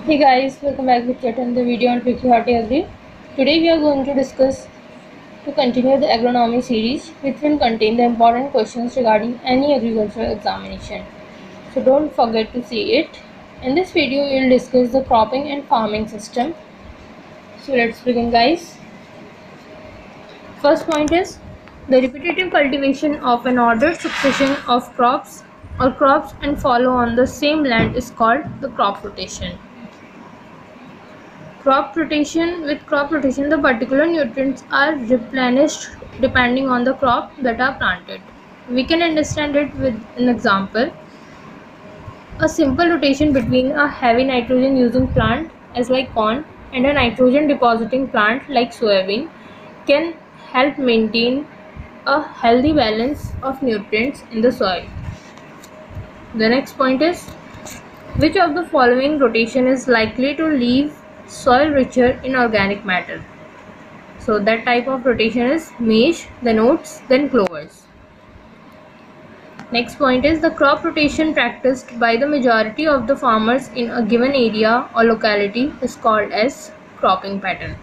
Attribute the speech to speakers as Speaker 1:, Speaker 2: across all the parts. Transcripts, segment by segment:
Speaker 1: Hey guys, welcome back with yet another video on Tricky Hearty Agri. Today we are going to discuss to continue the agronomy series, which will contain the important questions regarding any agricultural examination. So don't forget to see it. In this video we will discuss the cropping and farming system. So let's begin guys. First point is the repetitive cultivation of an ordered succession of crops or crops and follow on the same land is called the crop rotation. With crop rotation, the particular nutrients are replenished depending on the crop that are planted. We can understand it with an example. A simple rotation between a heavy nitrogen using plant as like corn and a nitrogen depositing plant like soybean can help maintain a healthy balance of nutrients in the soil. The next point is, which of the following rotation is likely to leave soil richer in organic matter? So that type of rotation is maize, then oats, then clovers. Next point is the crop rotation practiced by the majority of the farmers in a given area or locality is called as cropping pattern.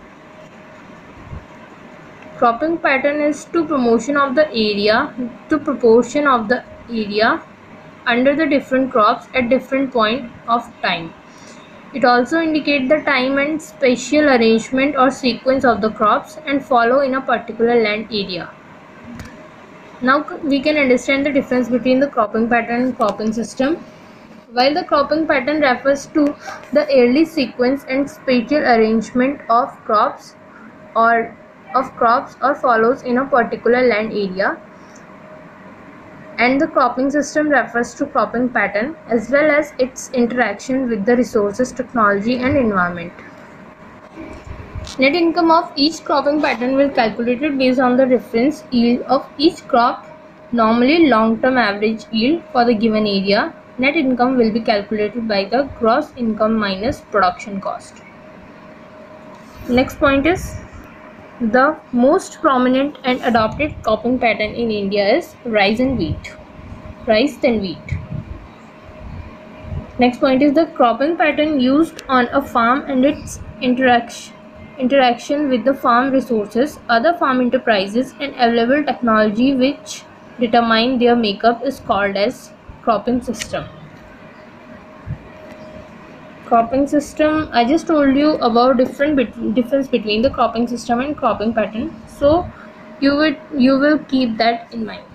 Speaker 1: Cropping pattern is to proportion of the area under the different crops at different point of time. It also indicates the time and spatial arrangement or sequence of the crops and follow in a particular land area. Now we can understand the difference between the cropping pattern and cropping system. While the cropping pattern refers to the early sequence and spatial arrangement of crops or follows in a particular land area, and the cropping system refers to cropping pattern as well as its interaction with the resources, technology and environment. Net income of each cropping pattern will be calculated based on the reference yield of each crop, normally long-term average yield for the given area. Net income will be calculated by the gross income minus production cost. Next point is the most prominent and adopted cropping pattern in India is rice then wheat. Next point is the cropping pattern used on a farm and its interaction with the farm resources, other farm enterprises and available technology which determine their makeup is called as cropping system. Cropping system, I just told you about difference between the cropping system and cropping pattern, so you will keep that in mind.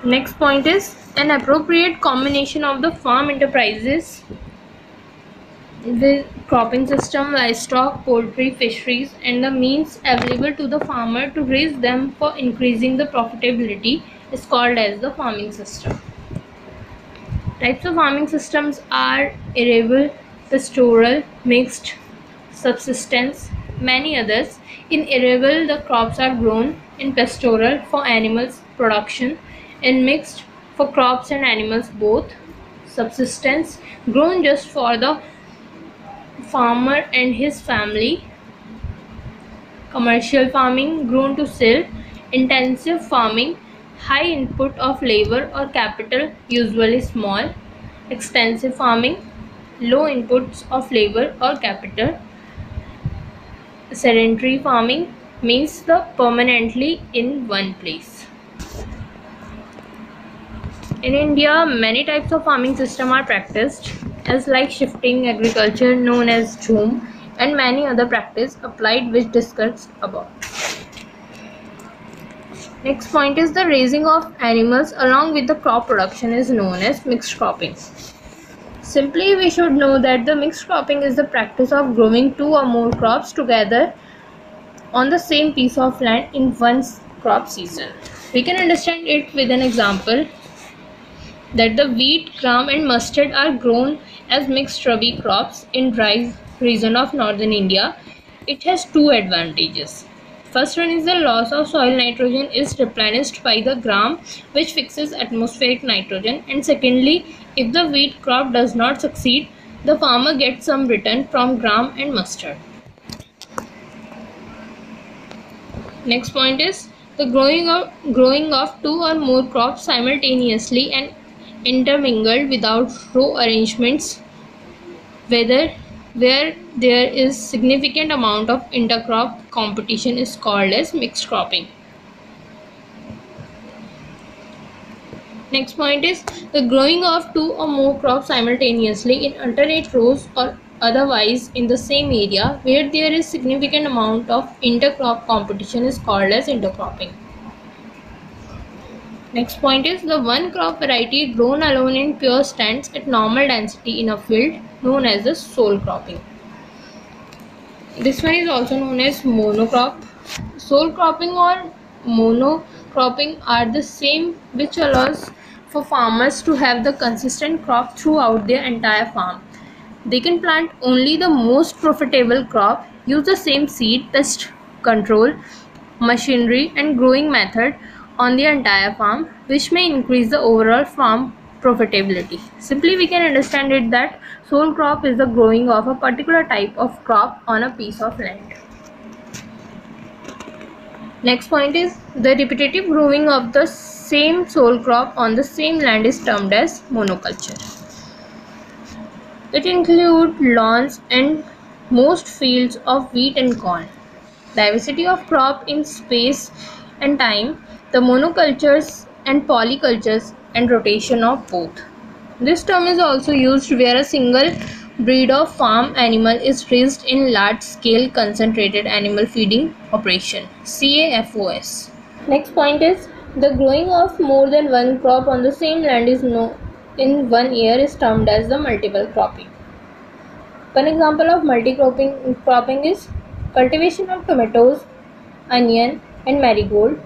Speaker 1: Next point is an appropriate combination of the farm enterprises, the cropping system, livestock, poultry, fisheries and the means available to the farmer to raise them for increasing the profitability is called as the farming system. Types of farming systems are arable, pastoral, mixed, subsistence, many others. In arable, the crops are grown; in pastoral, for animals production; in mixed, for crops and animals both; subsistence, grown just for the farmer and his family; commercial farming, grown to sell; intensive farming, high input of labor or capital, usually small; extensive farming, low inputs of labor or capital; sedentary farming means the permanently in one place. In India, many types of farming system are practiced as like shifting agriculture known as jhum and many other practice applied which discussed above. Next point is the raising of animals along with the crop production is known as mixed cropping. Simply, we should know that the mixed cropping is the practice of growing two or more crops together on the same piece of land in one crop season. We can understand it with an example that the wheat, gram and mustard are grown as mixed rabi crops in dry region of northern India. It has two advantages. First one is the loss of soil nitrogen is replenished by the gram which fixes atmospheric nitrogen, and secondly, if the wheat crop does not succeed, the farmer gets some return from gram and mustard. Next point is The growing of two or more crops simultaneously and intermingled without row arrangements, where there is significant amount of intercrop competition, is called as mixed cropping. Next point is the growing of two or more crops simultaneously in alternate rows or otherwise in the same area where there is significant amount of intercrop competition is called as intercropping. Next point is the one crop variety grown alone in pure stands at normal density in a field known as the sole cropping. This one is also known as monocrop. Sole cropping or monocropping are the same, which allows for farmers to have the consistent crop throughout their entire farm. They can plant only the most profitable crop, use the same seed, pest control, machinery and growing method on the entire farm, which may increase the overall farm profitability. Simply we can understand it that sole crop is the growing of a particular type of crop on a piece of land. Next point is the repetitive growing of the same sole crop on the same land is termed as monoculture. It includes lawns and most fields of wheat and corn. Diversity of crop in space and time, the monocultures and polycultures, and rotation of both. This term is also used where a single breed of farm animal is raised in large-scale concentrated animal feeding operation, CAFOS. Next point is the growing of more than one crop on the same land is in 1 year is termed as the multiple cropping. One example of multi-cropping is cultivation of tomatoes, onion and marigold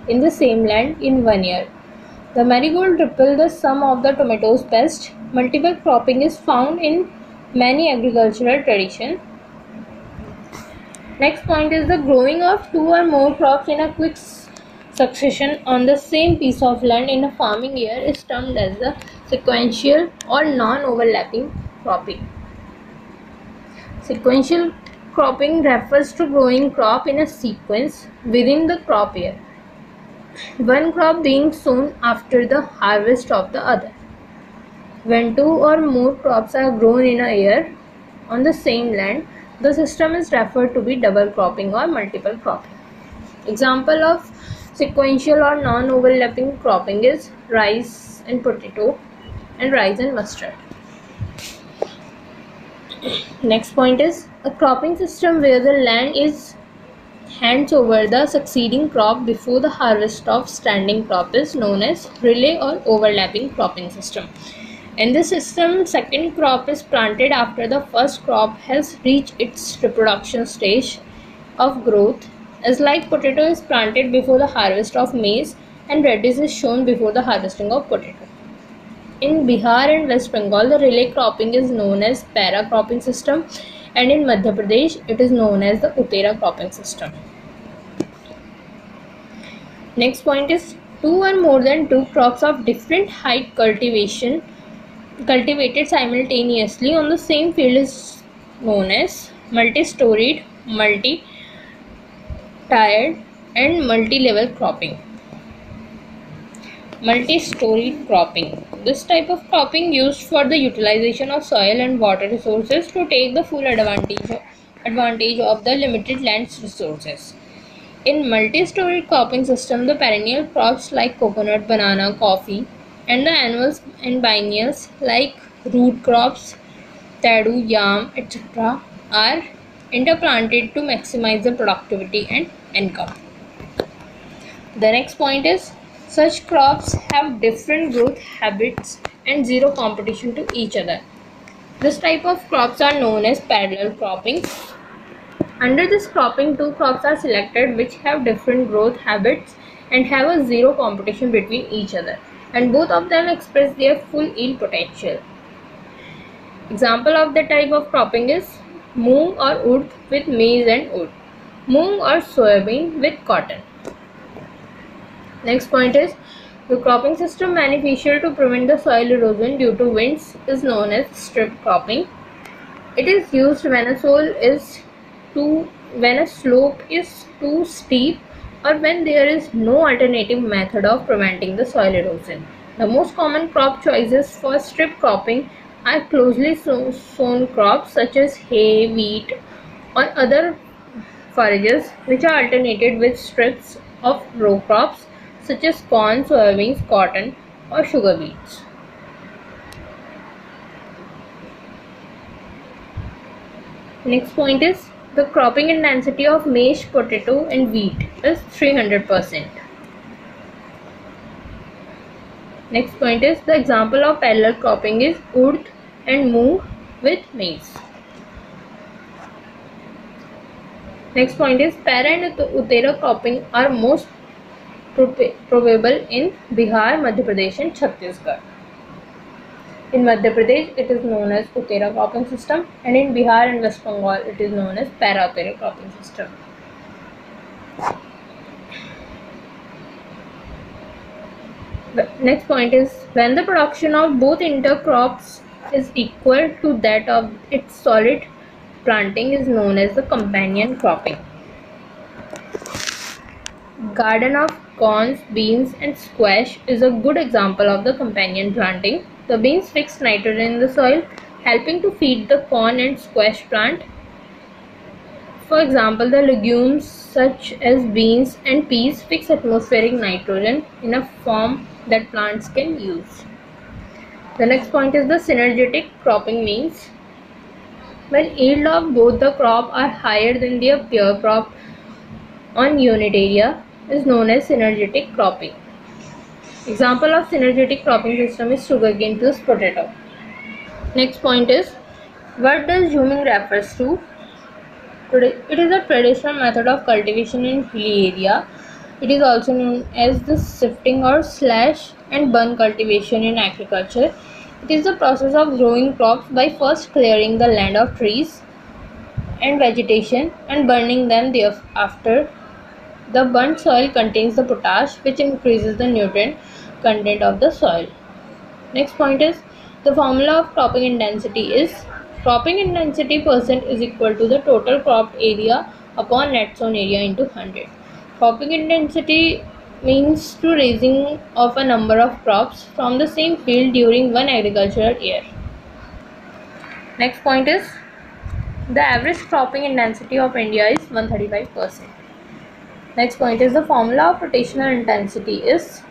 Speaker 1: in the same land in 1 year. The marigold triple the sum of the tomatoes best. Multiple cropping is found in many agricultural traditions. Next point is the growing of two or more crops in a quick succession on the same piece of land in a farming year is termed as the sequential or non-overlapping cropping. Sequential cropping refers to growing crop in a sequence within the crop year, one crop being sown after the harvest of the other. When two or more crops are grown in a year on the same land, the system is referred to be double cropping or multiple cropping. Example of sequential or non-overlapping cropping is rice and potato and rice and mustard. Next point is a cropping system where the land is hands over the succeeding crop before the harvest of standing crop is known as relay or overlapping cropping system. In this system, second crop is planted after the first crop has reached its reproduction stage of growth, as like potato is planted before the harvest of maize and radish is shown before the harvesting of potato. In Bihar and West Bengal, the relay cropping is known as para cropping system, and in Madhya Pradesh, it is known as the Uttera cropping system. Next point is two or more than two crops of different height cultivated simultaneously on the same field is known as multi-storied, multi-tiered, and multi-level cropping. Multi-storied cropping. This type of cropping used for the utilization of soil and water resources to take the full advantage of the limited land resources. In multi-storied cropping system, the perennial crops like coconut, banana, coffee, and the annuals and biennials like root crops, tadu, yam, etc. are interplanted to maximize the productivity and income. The next point is such crops have different growth habits and zero competition to each other. This type of crops are known as parallel cropping. Under this cropping, two crops are selected which have different growth habits and have a zero competition between each other, and both of them express their full yield potential. Example of the type of cropping is moong or urd with maize and urd, moong or soybean with cotton. Next point is the cropping system beneficial to prevent the soil erosion due to winds is known as strip cropping. It is used when a slope is too steep or when there is no alternative method of preventing the soil erosion. The most common crop choices for strip cropping are closely sown crops such as hay, wheat, or other forages which are alternated with strips of row crops such as corn, soybeans, cotton, or sugar beets. Next point is the cropping intensity of maize, potato, and wheat is 300%. Next point is the example of parallel cropping is urd and moong with maize. Next point is para and utera cropping are most probable in Bihar, Madhya Pradesh, and Chhattisgarh. In Madhya Pradesh, it is known as Utera cropping system, and in Bihar and West Bengal, it is known as Para Utera cropping system. Next point is when the production of both intercrops is equal to that of its solid planting is known as the companion cropping. Garden of corns, beans, and squash is a good example of the companion planting. The beans fix nitrogen in the soil, helping to feed the corn and squash plant. For example, the legumes such as beans and peas fix atmospheric nitrogen in a form that plants can use. The next point is the synergetic cropping means when yield of both the crop are higher than their peer crop on unit area is known as synergetic cropping. Example of synergetic cropping system is sugarcane plus potato. Next point is what does humming refers to? It is a traditional method of cultivation in hilly area. It is also known as the sifting or slash and burn cultivation in agriculture. It is the process of growing crops by first clearing the land of trees and vegetation and burning them thereafter. The burnt soil contains the potash which increases the nutrient content of the soil. Next point is the formula of cropping intensity is cropping intensity percent is equal to the total cropped area upon net sown area into 100. Cropping intensity means to raising of a number of crops from the same field during one agricultural year. Next point is the average cropping intensity of India is 135%. Next point is the formula of rotational intensity is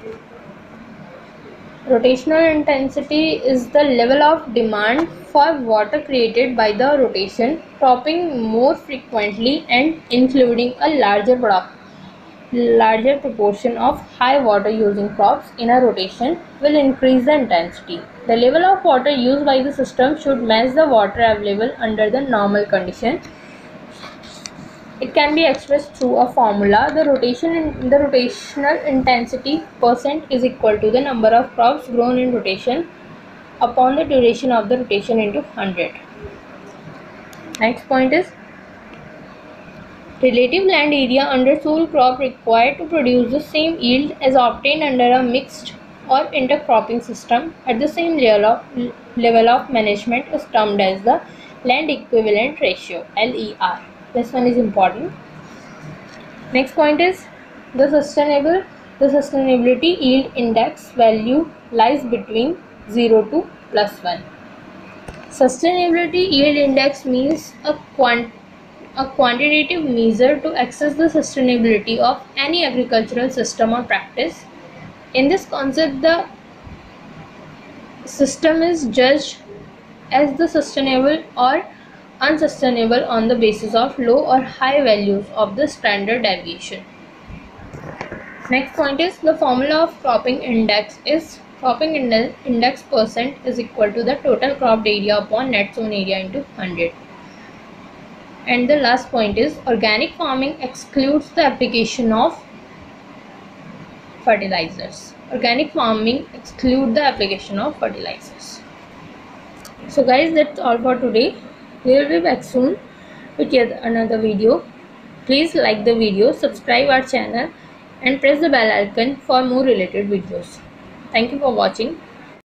Speaker 1: rotational intensity is the level of demand for water created by the rotation. Cropping more frequently and including a larger proportion of high water using crops in a rotation will increase the intensity. The level of water used by the system should match the water available under the normal condition. It can be expressed through a formula. The rotational intensity percent is equal to the number of crops grown in rotation upon the duration of the rotation into 100. Next point is relative land area under sole crop required to produce the same yield as obtained under a mixed or intercropping system at the same level of management is termed as the land equivalent ratio, LER. This one is important. Next point is the sustainability yield index value lies between 0 to +1. Sustainability yield index means a quantitative measure to assess the sustainability of any agricultural system or practice. In this concept, the system is judged as the sustainable or unsustainable on the basis of low or high values of the standard deviation. Next point is the formula of cropping index is cropping index percent is equal to the total cropped area upon net sown area into 100. And the last point is organic farming excludes the application of fertilizers. Organic farming excludes the application of fertilizers. So guys, that's all for today. We will be back soon with yet another video. Please like the video, subscribe our channel and press the bell icon for more related videos. Thank you for watching.